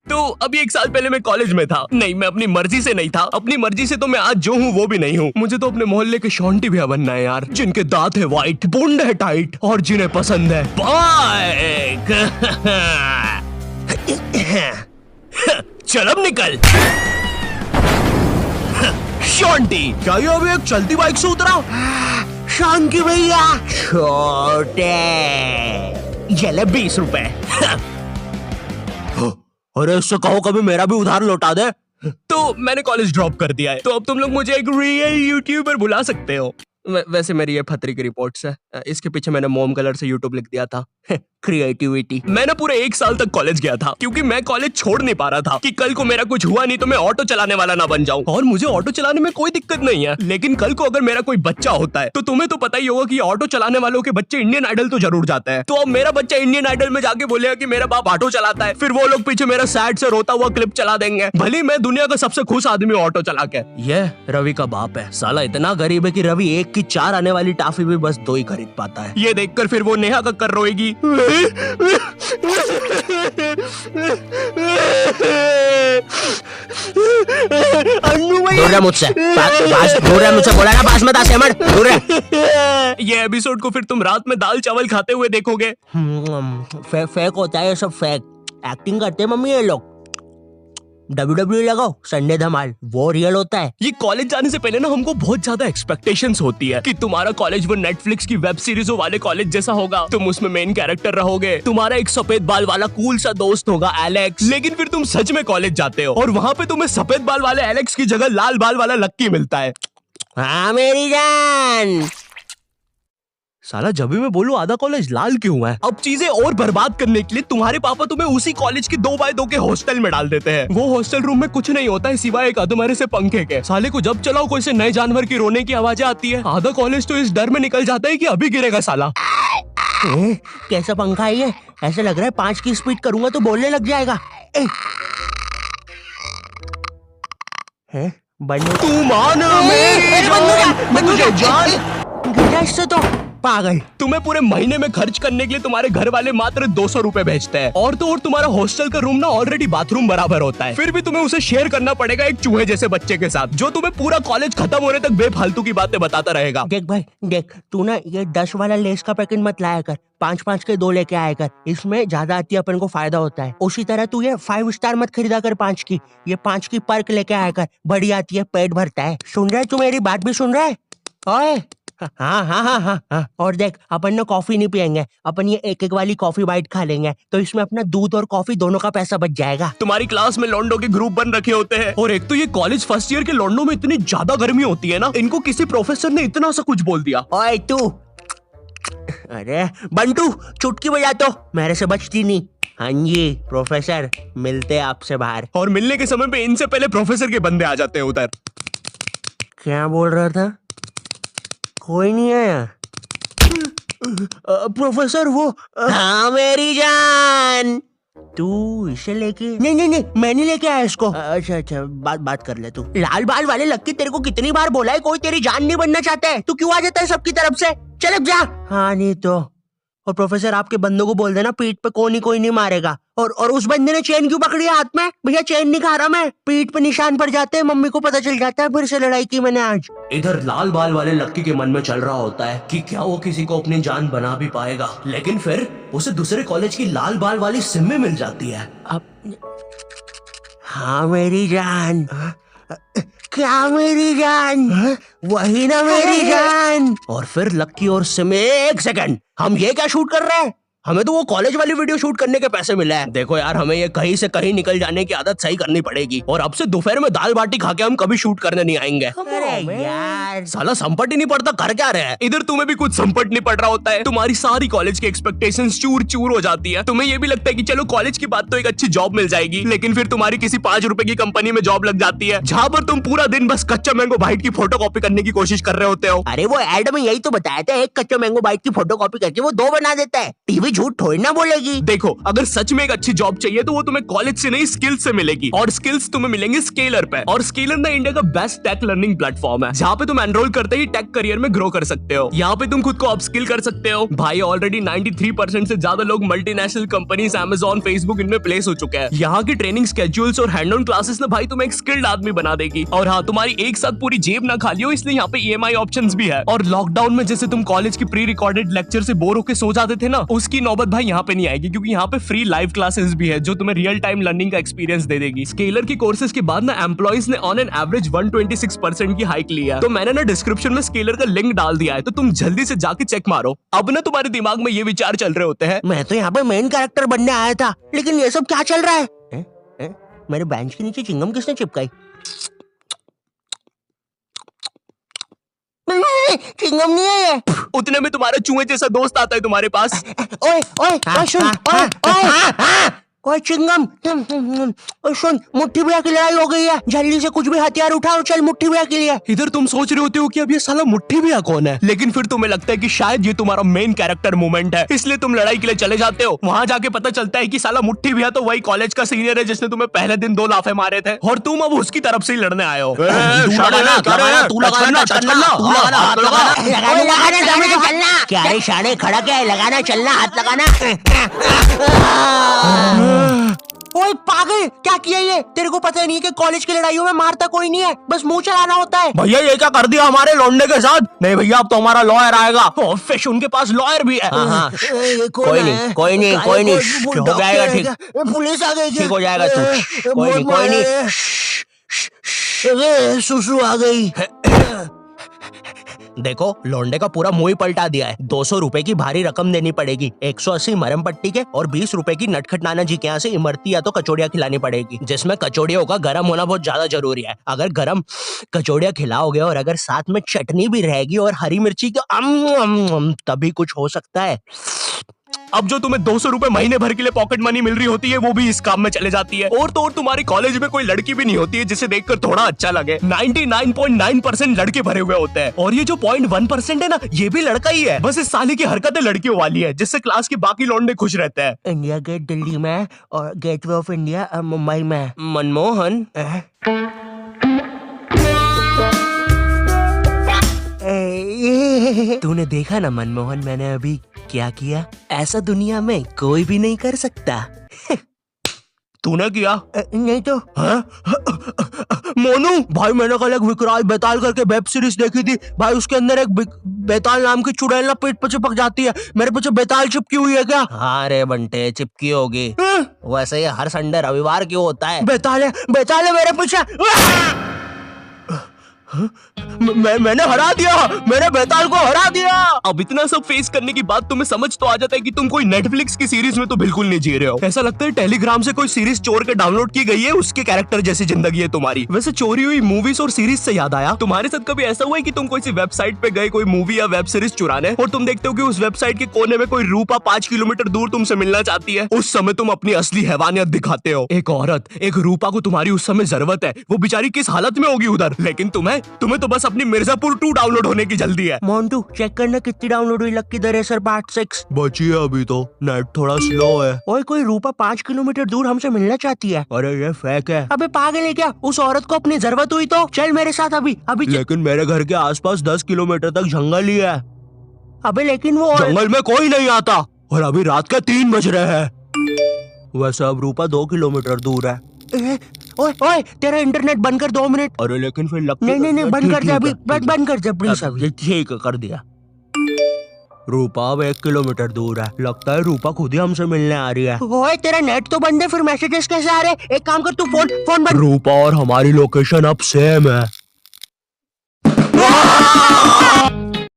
तो अभी 1 साल पहले मैं कॉलेज में था। नहीं, मैं अपनी मर्जी से नहीं था। अपनी मर्जी से तो मैं आज जो हूँ वो भी नहीं हूँ। मुझे तो अपने मोहल्ले के शॉन्टी भैया बनना है यार, जिनके दांत है व्हाइट, बूंद है टाइट और जिन्हें पसंद है बाइक। चल अब निकल। शॉन्टी, क्या ये अभी एक चलती बाइक से उतरा? शांति भैया, छोटे ये 20 रुपए। अरे इससे कहो कभी मेरा भी उधार लौटा दे। तो मैंने कॉलेज ड्रॉप कर दिया है, तो अब तुम लोग मुझे एक रियल यूट्यूबर बुला सकते हो। वैसे मेरी ये फतरी की रिपोर्ट्स है। इसके पीछे मैंने मोम कलर से यूट्यूब लिख दिया था। क्रिएटिविटी। मैं ना पूरे 1 साल तक कॉलेज गया था, क्योंकि मैं कॉलेज छोड़ नहीं पा रहा था कि कल को मेरा कुछ हुआ नहीं तो मैं ऑटो चलाने वाला ना बन जाऊं। और मुझे ऑटो चलाने में कोई दिक्कत नहीं है, लेकिन कल को अगर मेरा कोई बच्चा होता है तो तुम्हें तो पता ही होगा कि ऑटो चलाने वालों के बच्चे इंडियन आइडल तो जरूर जाते हैं। तो अब मेरा बच्चा इंडियन आइडल में जाके बोलेगा कि मेरा बाप ऑटो चलाता है, फिर वो लोग पीछे मेरा सैड से रोता हुआ क्लिप चला देंगे, भले मैं दुनिया का सबसे खुश आदमी ऑटो चला के। ये रवि का बाप है, साला इतना गरीब है कि रवि 1 की 4 आने वाली टाफी भी बस 2 ही खरीद पाता है। ये देखकर फिर वो नेहा कक्कर रोएगी। मुझसे बोला ना, पास मत आ सेमर, दूर रह। ये एपिसोड को फिर तुम रात में दाल चावल खाते हुए देखोगे। फेक होता है ये सब, फेक एक्टिंग करते हैं मम्मी ये लोग। WWE लगाओ, संडे धमाल, वो रियल होता है। ये कॉलेज जाने से पहले ना हमको बहुत ज्यादा एक्सपेक्टेशंस होती है कि तुम्हारा कॉलेज वो नेटफ्लिक्स की वेब सीरीजों वाले कॉलेज जैसा होगा, तुम उसमें मेन कैरेक्टर रहोगे, तुम्हारा एक सफेद बाल वाला कूल सा दोस्त होगा एलेक्स। लेकिन फिर तुम सच में कॉलेज जाते हो और वहाँ पे तुम्हें सफेद बाल वाले एलेक्स की जगह लाल बाल वाला लक्की मिलता है। हाँ मेरी जान। साला जब भी मैं बोलूं आधा कॉलेज लाल क्यों है? अब चीजें और बर्बाद करने के लिए तुम्हारे पापा तुम्हें उसी कॉलेज की 2x2 के हॉस्टल में डाल देते हैं। वो हॉस्टल रूम में कुछ नहीं होता है सिवाय एक अधमरे से पंखे के। साले को जब चलाओ कोई से नए जानवर की रोने की आवाजें आती है। आधा कॉलेज तो इस डर में निकल जाता है कि अभी गिरेगा साला। कैसा पंखा है ये? ऐसा लग रहा है 5 की स्पीड करूंगा तो बोलने लग जाएगा। तू मान मुझे जान इससे तो पागल। तुम्हें पूरे महीने में खर्च करने के लिए तुम्हारे घर वाले मात्र 200 रुपए भेजते हैं, और तो और तुम्हारा हॉस्टल का रूम ना ऑलरेडी बाथरूम बराबर होता है, फिर भी तुम्हें उसे शेयर करना पड़ेगा एक चूहे जैसे बच्चे के साथ, जो तुम्हें पूरा कॉलेज खत्म होने तक बेफालतू की बातें बताता रहेगा। देख भाई देख, तू ना ये 10 वाला लेस का पैकेट मत लाया कर, 5-5 के 2 लेके आया कर, इसमें ज्यादा आती है, अपन को फायदा होता है। उसी तरह तू ये 5 स्टार मत खरीदा कर 5 की, ये 5 की पर्क लेके आया कर, बड़ी आती है, पेट भरता है। सुन रहा है तू? मेरी बात भी सुन रहा है? ओए हाँ। और देख, अपन ना कॉफी नहीं पियेंगे, अपन ये 1-1 वाली कॉफी बाइट खा लेंगे, तो इसमें अपना दूध और कॉफी दोनों का पैसा बच जाएगा। तुम्हारी क्लास में लॉन्डो के ग्रुप बन रखे होते हैं, और एक तो ये कॉलेज फर्स्ट ईयर के लॉन्डो में इतनी ज्यादा गर्मी होती है ना, इनको किसी प्रोफेसर ने इतना सा कुछ बोल दिया। ओए तू, अरे बंटू चुटकी बजा तो, मेरे से बचती नहीं। हाँ जी प्रोफेसर, मिलते हैं आपसे बाहर। और मिलने के समय पे इनसे पहले प्रोफेसर के बंदे आ जाते हैं उधर। क्या बोल रहा था? कोई नहीं आया? प्रोफेसर वो हाँ मेरी जान, तू इसे लेके? नहीं, मैं नहीं लेके आया इसको। अच्छा, बात कर ले तू। लाल बाल वाले लक्की, तेरे को कितनी बार बोला है कोई तेरी जान नहीं बनना चाहता है, तू क्यों आ जाता है सबकी तरफ से? चल अब जा। हाँ नहीं तो। और प्रोफेसर आपके बंदों को बोल देना पीठ पे कोई नहीं मारेगा। और उस बंदे ने चेन क्यों पकड़ी है हाथ में? भैया चेन नहीं खा रहा मैं, पीठ पे निशान पड़ जाते हैं, मम्मी को पता चल जाता है फिर से लड़ाई की मैंने आज। इधर लाल बाल वाले लक्की के मन में चल रहा होता है कि क्या वो किसी को अपनी जान बना भी पाएगा, लेकिन फिर उसे दूसरे कॉलेज की लाल बाल वाली सिम में मिल जाती है। अब हाँ मेरी जान। क्या मेरी जान? वही ना मेरी जान। और फिर लक्की और सिम, 1 सेकंड, हम ये क्या शूट कर रहे हैं? हमें तो वो कॉलेज वाली वीडियो शूट करने के पैसे मिले हैं। देखो यार, हमें ये कहीं से कहीं निकल जाने की आदत सही करनी पड़ेगी, और अब से दोपहर में दाल बाटी खा के हम कभी शूट करने नहीं आएंगे। अरे यार, साला संपट ही नहीं पड़ता, कर क्या रहे हैं? इधर तुम्हें भी कुछ संपट नहीं पड़ रहा होता है, तुम्हारी सारी कॉलेज की एक्सपेक्टेशंस चूर चूर हो जाती है। तुम्हें ये भी लगता है कि चलो कॉलेज की बात तो एक अच्छी जॉब मिल जाएगी, लेकिन फिर तुम्हारी किसी 5 रुपए की कंपनी में जॉब लग जाती है, जहाँ पर तुम पूरा दिन बस कच्चा मैंगो बाइट की फोटो कॉपी करने की कोशिश कर रहे होते हो। अरे वो एड में यही तो बताया था, एक कच्चा मैंगो बाइट की फोटो कॉपी करके वो 2 बना देता है। टीवी झूठ थोड़ी ना बोलेगी। देखो, अगर सच में एक अच्छी जॉब चाहिए तो वो तुम्हें कॉलेज से नहीं स्किल्स से मिलेगी, और स्किल्स तुम्हें मिलेंगे स्केलर पे। और स्केलर ना इंडिया का बेस्ट टेक लर्निंग प्लेटफॉर्म है, जहाँ पे तुम एनरोल करते ही टेक करियर में ग्रो कर सकते हो। यहाँ पे तुम खुद को अपस्किल कर सकते हो। भाई ऑलरेडी 93% से ज्यादा लोग मल्टीनेशनल कंपनीज, Amazon, Facebook इनमें प्लेस हो चुके हैं। यहाँ की ट्रेनिंग स्केड्यूल्स और हैंड ऑन क्लासेस ना भाई तुम्हें एक स्किल्ड आदमी बना देगी। और हाँ, तुम्हारी एक साथ पूरी जेब ना खाली हो, इसलिए यहाँ पे EMI ऑप्शंस भी है। और लॉकडाउन में जैसे तुम कॉलेज की प्री रिकॉर्डेड लेक्चर से बोर होकर सो जाते थे ना, उसकी नौबत भाई यहाँ पे नहीं आएगी, क्योंकि यहाँ पे फ्री लाइव क्लासेस भी है जो तुम्हें रियल टाइम लर्निंग का एक्सपीरियंस दे देगी। स्केलर की कोर्सेज के बाद ना एम्प्लॉइज ने ऑन एन एवरेज 126% की हाइक ली है। तो मैंने ना डिस्क्रिप्शन में स्केलर का लिंक डाल दिया है, तो तुम जल्दी से जाके चेक मारो। अब ना तुम्हारे दिमाग में ये विचार चल रहे होते हैं, मैं तो यहाँ पे मेन कैरेक्टर बनने आया था, लेकिन ये सब क्या चल रहा है? मेरे बेंच के नीचे चिंगम किसने चिपकाई? चिंगम नहीं है ये। उतने में तुम्हारा चूहे जैसा दोस्त आता है तुम्हारे पास। ओए ओए ओए सुन, ओए चिंगम, सुन, मुट्ठी भैया की लड़ाई हो गई है, जल्दी से कुछ भी हथियार उठाओ, चल मुट्ठी भैया के लिए। इधर तुम सोच रहे होते हो कि अब ये साला मुट्ठी भैया कौन है, लेकिन फिर तुम्हें लगता है कि शायद ये तुम्हारा मेन कैरेक्टर मोमेंट है, इसलिए तुम लड़ाई के लिए चले जाते हो। वहां जाके पता चलता है कि साला मुट्ठी भैया तो वही कॉलेज का सीनियर है जिसने तुम्हें पहले दिन 2 लाफे मारे थे, और तुम अब उसकी तरफ से ही लड़ने आए हो। क्या रे शाने, खड़ा क्या है? लगाना, चलना, हाथ लगाना। ओए पागल, क्या किया ये? तेरे को पता नहीं है कि कॉलेज की लड़ाइयों में मारता कोई नहीं है, बस मुंह चलाना होता है। भैया ये क्या कर दिया हमारे लौंडे के साथ? नहीं भैया, अब तो हमारा लॉयर आएगा। फिश उनके पास लॉयर भी है। कोई नहीं, कोई नहीं, कोई नहीं, हो जाएगा ठीक। पुलिस आ गई, ठीक हो जाएगा तू। कोई नहीं। सुसु आ गई। देखो, लौंडे का पूरा मुंह ही पलटा दिया है। 200 रुपए की भारी रकम देनी पड़ेगी, 180 मरम पट्टी के, और 20 रुपए की नटखट नाना जी के यहाँ से इमरती या तो कचौड़ियाँ खिलानी पड़ेगी, जिसमें कचौड़ियों का गर्म होना बहुत ज्यादा जरूरी है। अगर गर्म कचौड़ियाँ खिलाओगे और अगर साथ में चटनी भी रहेगी और हरी मिर्ची की, तभी कुछ हो सकता है। अब जो तुम्हें 200 रुपए महीने भर के लिए पॉकेट मनी मिल रही होती है, वो भी इस काम में चले जाती है। और तो और तुम्हारे कॉलेज में कोई लड़की भी नहीं होती है जिसे देखकर थोड़ा अच्छा लगे। 99.9% लड़के भरे हुए होते हैं, और ये जो 0.1% है ना, ये भी लड़का ही है। बस इस साले की हरकतें लड़कियों वाली है, जिससे क्लास के बाकी लौंडे खुश रहते हैं। इंडिया गेट दिल्ली में और गेटवे ऑफ इंडिया मुंबई में। मनमोहन, तूने देखा ना मनमोहन, मैंने अभी क्या किया? ऐसा दुनिया में कोई भी नहीं कर सकता। तूने किया? नहीं तो। मोनू भाई, मैंने कल एक विकराल बेताल करके वेब सीरीज देखी थी भाई, उसके अंदर एक बेताल नाम की चुड़ैल ना पेट पे चिपक जाती है। मेरे पीछे बेताल चिपकी हुई है क्या? हाँ रे बंटे, चिपकी होगी। वैसे ये हर संडे रविवार क्यों होता है? बेताल है मेरे पीछे। मैंने हरा दिया, मैंने बेताल को हरा दिया। अब इतना सब फेस करने के बाद तुम्हें समझ तो आ जाता है कि तुम कोई नेटफ्लिक्स की सीरीज में तो बिल्कुल नहीं जी रहे हो। ऐसा लगता है टेलीग्राम से कोई सीरीज चोर के डाउनलोड की गई है, उसके कैरेक्टर जैसी जिंदगी है तुम्हारी। वैसे चोरी हुई मूवीज और सीरीज से याद आया, तुम्हारे साथ कभी ऐसा हुआ है कि तुम कोई सी वेबसाइट पे गए कोई मूवी या वेब सीरीज चुराने, और तुम देखते हो कि उस वेबसाइट के कोने में कोई रूपा 5 किलोमीटर दूर तुमसे मिलना चाहती है? उस समय तुम अपनी असली हैवानियत दिखाते हो। एक औरत, एक रूपा को तुम्हारी उस समय जरूरत है, वो बेचारी किस हालत में होगी उधर, लेकिन तुम्हें तो बस अपनी मिर्जापुर 2 डाउनलोड होने की जल्दी है। मोन्टू चेक करना कितनी डाउनलोड हुई लक्की द रेसर पार्ट 6। बची है अभी तो, नेट थोड़ा स्लो है। ओए कोई रूपा 5 किलोमीटर दूर हमसे मिलना चाहती है। अरे ये फेक है। अबे पागल है क्या? उस औरत को अपनी जरूरत हुई तो चल मेरे साथ अभी। लेकिन मेरे घर के आसपास 10 किलोमीटर तक जंगल ही है। अबे लेकिन वो जंगल में कोई नहीं आता, और अभी रात के 3 बज रहे हैं। वैसे अब रूपा 2 किलोमीटर दूर है। ओए ओए तेरा इंटरनेट बंद कर 2 मिनट। अरे लेकिन फिर लगता नहीं बंद कर दे अभी, बंद कर दे प्लीज अभी। ठीक कर दिया। रूपा अब 1 किलोमीटर दूर है, लगता है रूपा खुद ही हमसे मिलने आ रही है। ओए तेरा नेट तो बंद है, फिर मैसेजेस कैसे आ रहे? एक काम कर, तू फोन बंद। रूपा और हमारी लोकेशन अब सेम है।